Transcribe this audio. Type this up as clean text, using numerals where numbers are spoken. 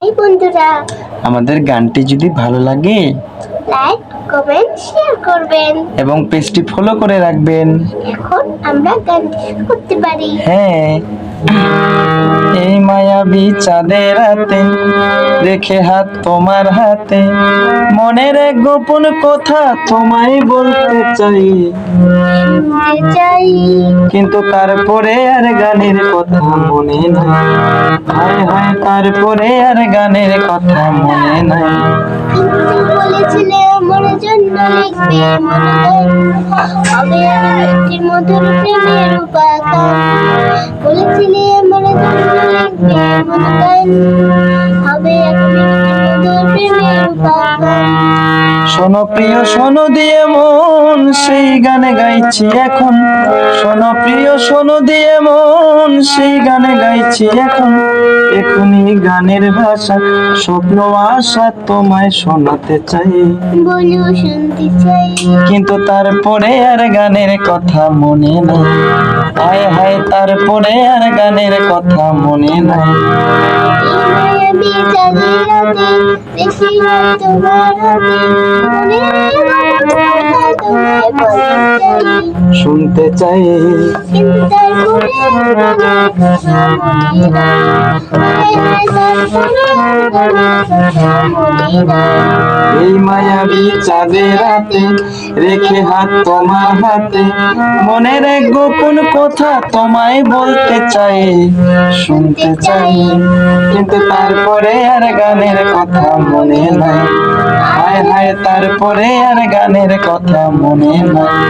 এই বন্ধুরা, আমাদের গানটি যদি ভালো লাগে লাইক কমেন্ট শেয়ার করবেন এবং পেজটি ফলো করে রাখবেন। এখন আমরা গানটি শুরু করতে পারি। হ্যাঁ, এই মায়াবী চাঁদের রাতে রেখে হাত তোমার হাতে, মনের এক গোপন কথা তোমায় বলতে চাই, শুনতে চাই, কিন্তু তারপরে আর গানের কথা মনে নাই। হায় হায়, তারপরে আর গানের কথা মনে নাই। কিন্তু বলেছিলে আমার জন্য লিখবে মনোগান, হবে একটি মধুর প্রেমের উপাদান। বলেছিলে আমার জন্য লিখবে মনোগান, হবে একটি মধুর প্রেমের উপাদান। শোনো প্রিয়, শোনো দিয়ে মন সেই গানে গাইছি এখন। শোনো প্রিয়, শোনো দিয়ে মন সেই গানে গাইছি এখন। এখনই গানের ভাষা স্বপ্ন আশা তোমায় শোনাতে চাই, বলো শুনতে চাই, কিন্তু তারপরে আর গানের কথা মনে নাই। হায় হায়, তারপরে আর গানের কথা মনে নাই। মায়াবী চাঁদের রাতে দেখি তোমার হাতে, মনের কথা তোমায় বলতে চাই, শুনতে চাই, কিন্তু তারপরে গানের কথা মনে নাই। হায় হায়, তারপরে গানের কথা মনে নাই। এই মায়াবী চাঁদের রাতে রেখে হাত তোমার হাতে, মনের এক গোপন কথা তোমায় বলতে চাই, শুনতে চাই, কিন্তু তারপরে আর গানের কথা মনে নাই। হায় হায়, তারপরে আর গানের কথা মনে নাই।